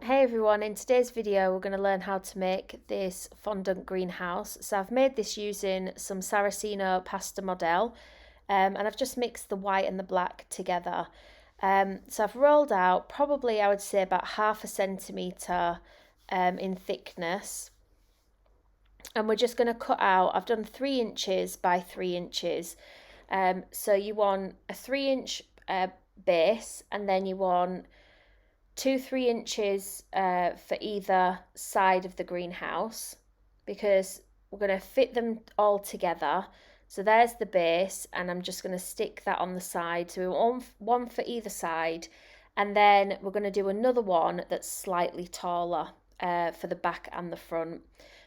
Hey everyone, in today's video we're going to learn how to make this fondant greenhouse. So I've made this using some Saraceno pasta model and I've just mixed the white and the black together. So I've rolled out probably I would say about 1/2 centimetre in thickness, and we're just going to cut out, I've done 3 inches by 3 inches. So you want a 3-inch base, and then you want 2-3 inches for either side of the greenhouse, because we're going to fit them all together. So there's the base, and I'm just going to stick that on the side. So we want one for either side, and then we're going to do another one that's slightly taller for the back and the front.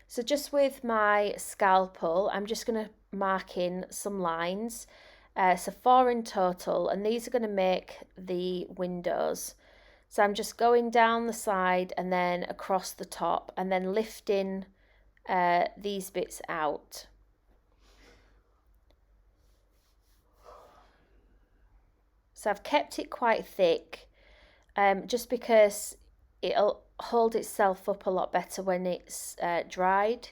So just with my scalpel, I'm just going to mark in some lines. So 4 in total, and these are going to make the windows. So I'm just going down the side and then across the top, and then lifting these bits out. So I've kept it quite thick just because it'll hold itself up a lot better when it's dried,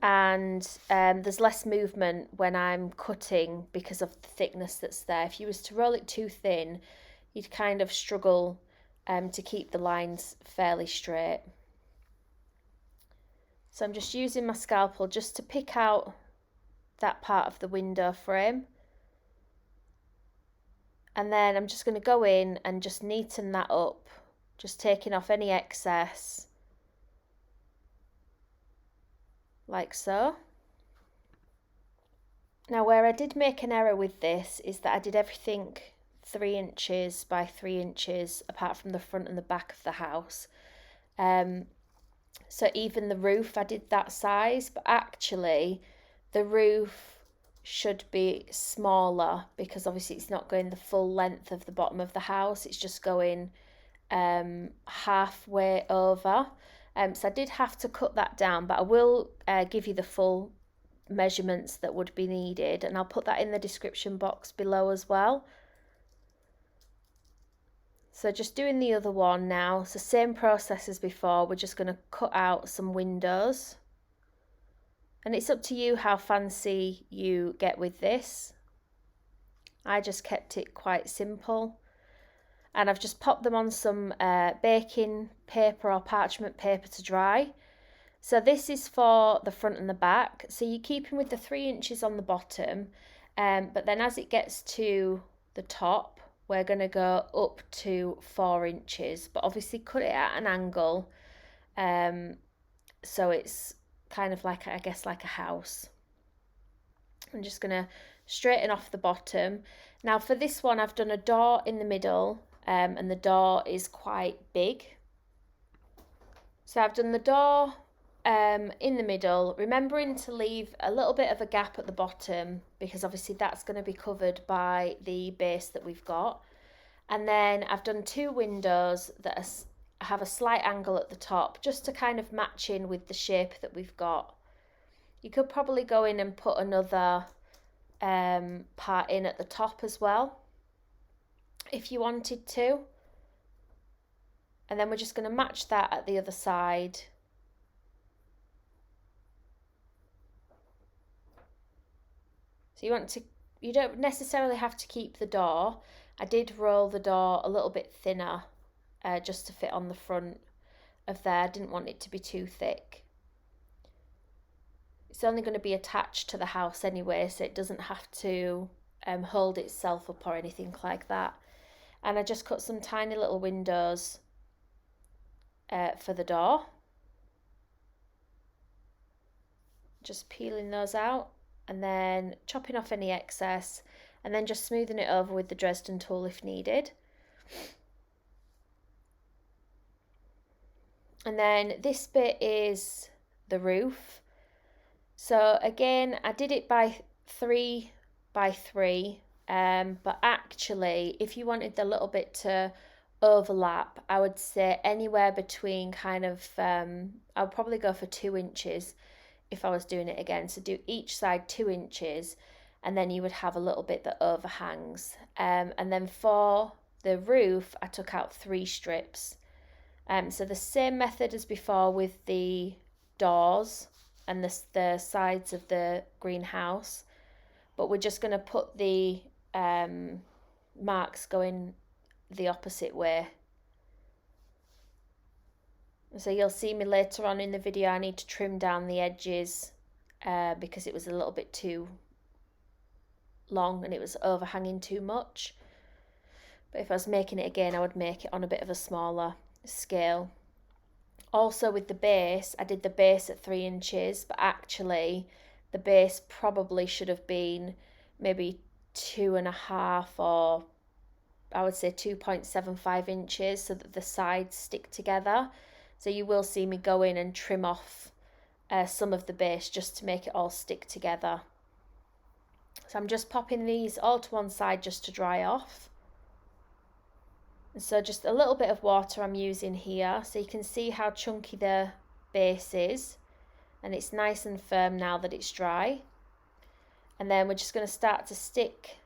and there's less movement when I'm cutting because of the thickness that's there. If you was to roll it too thin, you'd kind of struggle to keep the lines fairly straight. So I'm just using my scalpel just to pick out that part of the window frame, and then I'm just going to go in and just neaten that up, just taking off any excess like so. Now where I did make an error with this is that I did everything 3 inches by 3 inches apart from the front and the back of the house. So even the roof I did that size, but actually the roof should be smaller because obviously it's not going the full length of the bottom of the house, it's just going halfway over. So I did have to cut that down, but I will give you the full measurements that would be needed, and I'll put that in the description box below as well. So just doing the other one now, so same process as before, we're just going to cut out some windows, and it's up to you how fancy you get with this. I just kept it quite simple, and I've just popped them on some baking paper or parchment paper to dry. So this is for the front and the back, so you're keeping with the 3 inches on the bottom, but then as it gets to the top, we're going to go up to 4 inches, but obviously cut it at an angle, so it's kind of like, I guess, like a house. I'm just going to straighten off the bottom. Now for this one I've done a door in the middle, and the door is quite big. So I've done the door in the middle, remembering to leave a little bit of a gap at the bottom because obviously that's going to be covered by the base that we've got. And then I've done 2 windows that have a slight angle at the top, just to kind of match in with the shape that we've got. You could probably go in and put another part in at the top as well if you wanted to, and then we're just going to match that at the other side. So you don't necessarily have to keep the door. I did roll the door a little bit thinner just to fit on the front of there. I didn't want it to be too thick. It's only going to be attached to the house anyway, so it doesn't have to hold itself up or anything like that. And I just cut some tiny little windows for the door. Just peeling those out and then chopping off any excess, and then just smoothing it over with the Dresden tool if needed. And then this bit is the roof. So again, I did it by 3 by 3, but actually if you wanted the little bit to overlap, I would say anywhere between kind of, I'll probably go for 2 inches if I was doing it again. So do each side 2 inches, and then you would have a little bit that overhangs. And then for the roof, I took out 3 strips. So the same method as before with the doors and the sides of the greenhouse, but we're just going to put the marks going the opposite way. So you'll see me later on in the video, I need to trim down the edges because it was a little bit too long and it was overhanging too much. But if I was making it again, I would make it on a bit of a smaller scale. Also with the base, I did the base at 3 inches, but actually the base probably should have been maybe 2.5, or I would say 2.75 inches, so that the sides stick together. So you will see me go in and trim off some of the base just to make it all stick together. So I'm just popping these all to one side just to dry off. And so just a little bit of water I'm using here, so you can see how chunky the base is, and it's nice and firm now that it's dry. And then we're just going to start to stick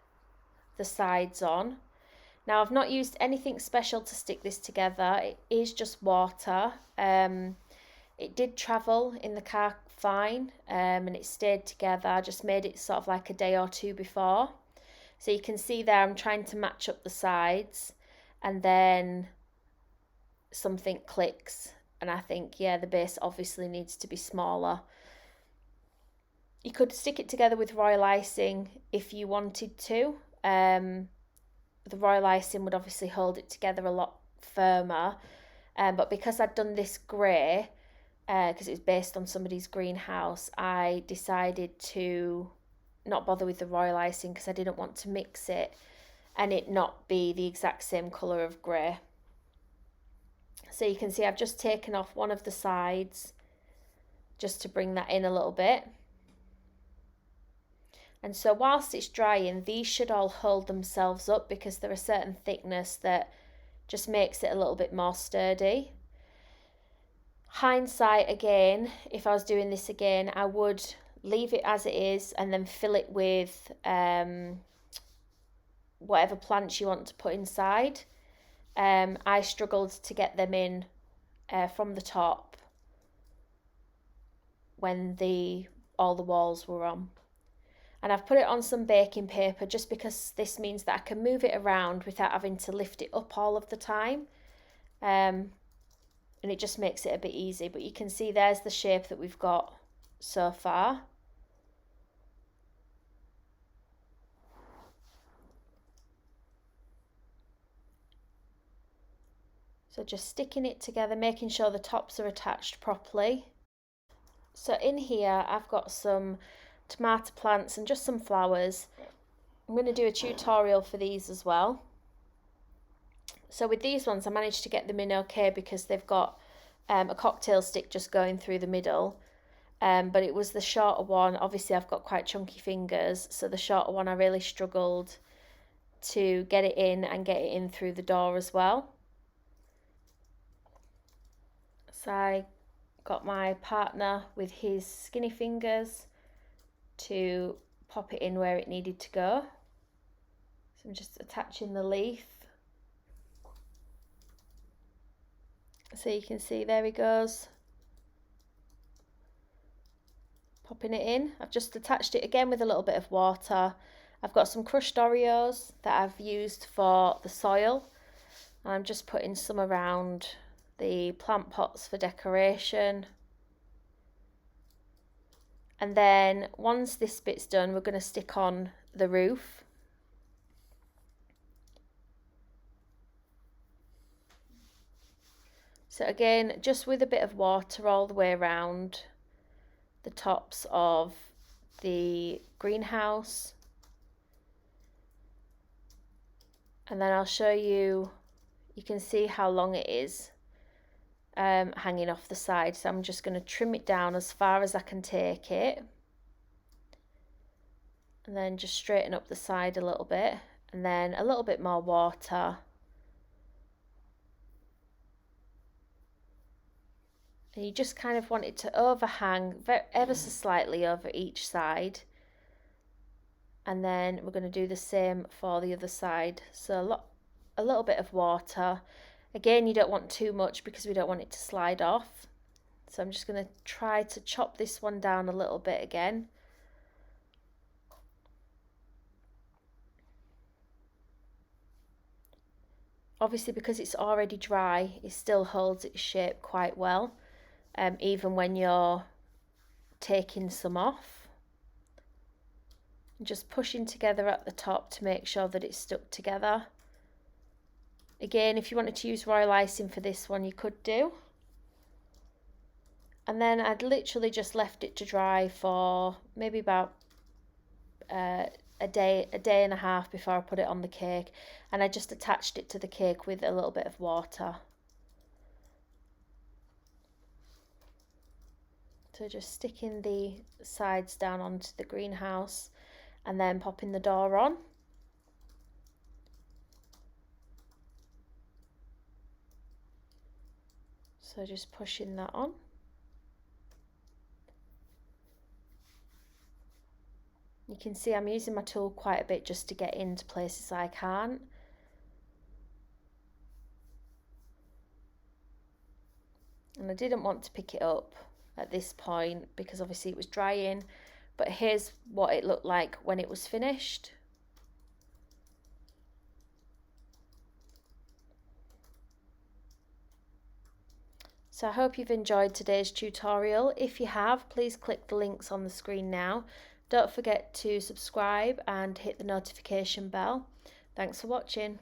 the sides on. Now I've not used anything special to stick this together, it is just water. It did travel in the car fine and it stayed together. I just made it sort of like a day or two before. So you can see there I'm trying to match up the sides, and then something clicks and I think, yeah, the base obviously needs to be smaller. You could stick it together with royal icing if you wanted to. The royal icing would obviously hold it together a lot firmer, but because I'd done this grey, because it was based on somebody's greenhouse, I decided to not bother with the royal icing because I didn't want to mix it and it not be the exact same colour of grey. So you can see I've just taken off one of the sides just to bring that in a little bit. And so whilst it's drying, these should all hold themselves up because they're a certain thickness that just makes it a little bit more sturdy. Hindsight again, if I was doing this again, I would leave it as it is and then fill it with whatever plants you want to put inside. I struggled to get them in from the top when all the walls were on. And I've put it on some baking paper just because this means that I can move it around without having to lift it up all of the time. And it just makes it a bit easy. But you can see there's the shape that we've got so far. So just sticking it together, making sure the tops are attached properly. So in here I've got some tomato plants and just some flowers. I'm going to do a tutorial for these as well. So with these ones I managed to get them in okay because they've got a cocktail stick just going through the middle, but it was the shorter one. Obviously I've got quite chunky fingers, so the shorter one I really struggled to get it in and get it in through the door as well. So I got my partner with his skinny fingers to pop it in where it needed to go. So I'm just attaching the leaf. So you can see there he goes, popping it in. I've just attached it again with a little bit of water. I've got some crushed Oreos that I've used for the soil. I'm just putting some around the plant pots for decoration. And then once this bit's done, we're going to stick on the roof. So again, just with a bit of water all the way around the tops of the greenhouse. And then I'll show you, you can see how long it is hanging off the side. So I'm just going to trim it down as far as I can take it. And then just straighten up the side a little bit. And then a little bit more water. And you just kind of want it to overhang ever so slightly over each side. And then we're going to do the same for the other side. So a little bit of water. Again, you don't want too much because we don't want it to slide off. So I'm just going to try to chop this one down a little bit again. Obviously, because it's already dry, it still holds its shape quite well, even when you're taking some off. Just pushing together at the top to make sure that it's stuck together. Again, if you wanted to use royal icing for this one, you could do. And then I'd literally just left it to dry for maybe about a day and a half before I put it on the cake, and I just attached it to the cake with a little bit of water. So just sticking the sides down onto the greenhouse and then popping the door on. So just pushing that on. You can see I'm using my tool quite a bit just to get into places I can't. And I didn't want to pick it up at this point because obviously it was drying, but here's what it looked like when it was finished. So I hope you've enjoyed today's tutorial. If you have, please click the links on the screen now. Don't forget to subscribe and hit the notification bell. Thanks for watching.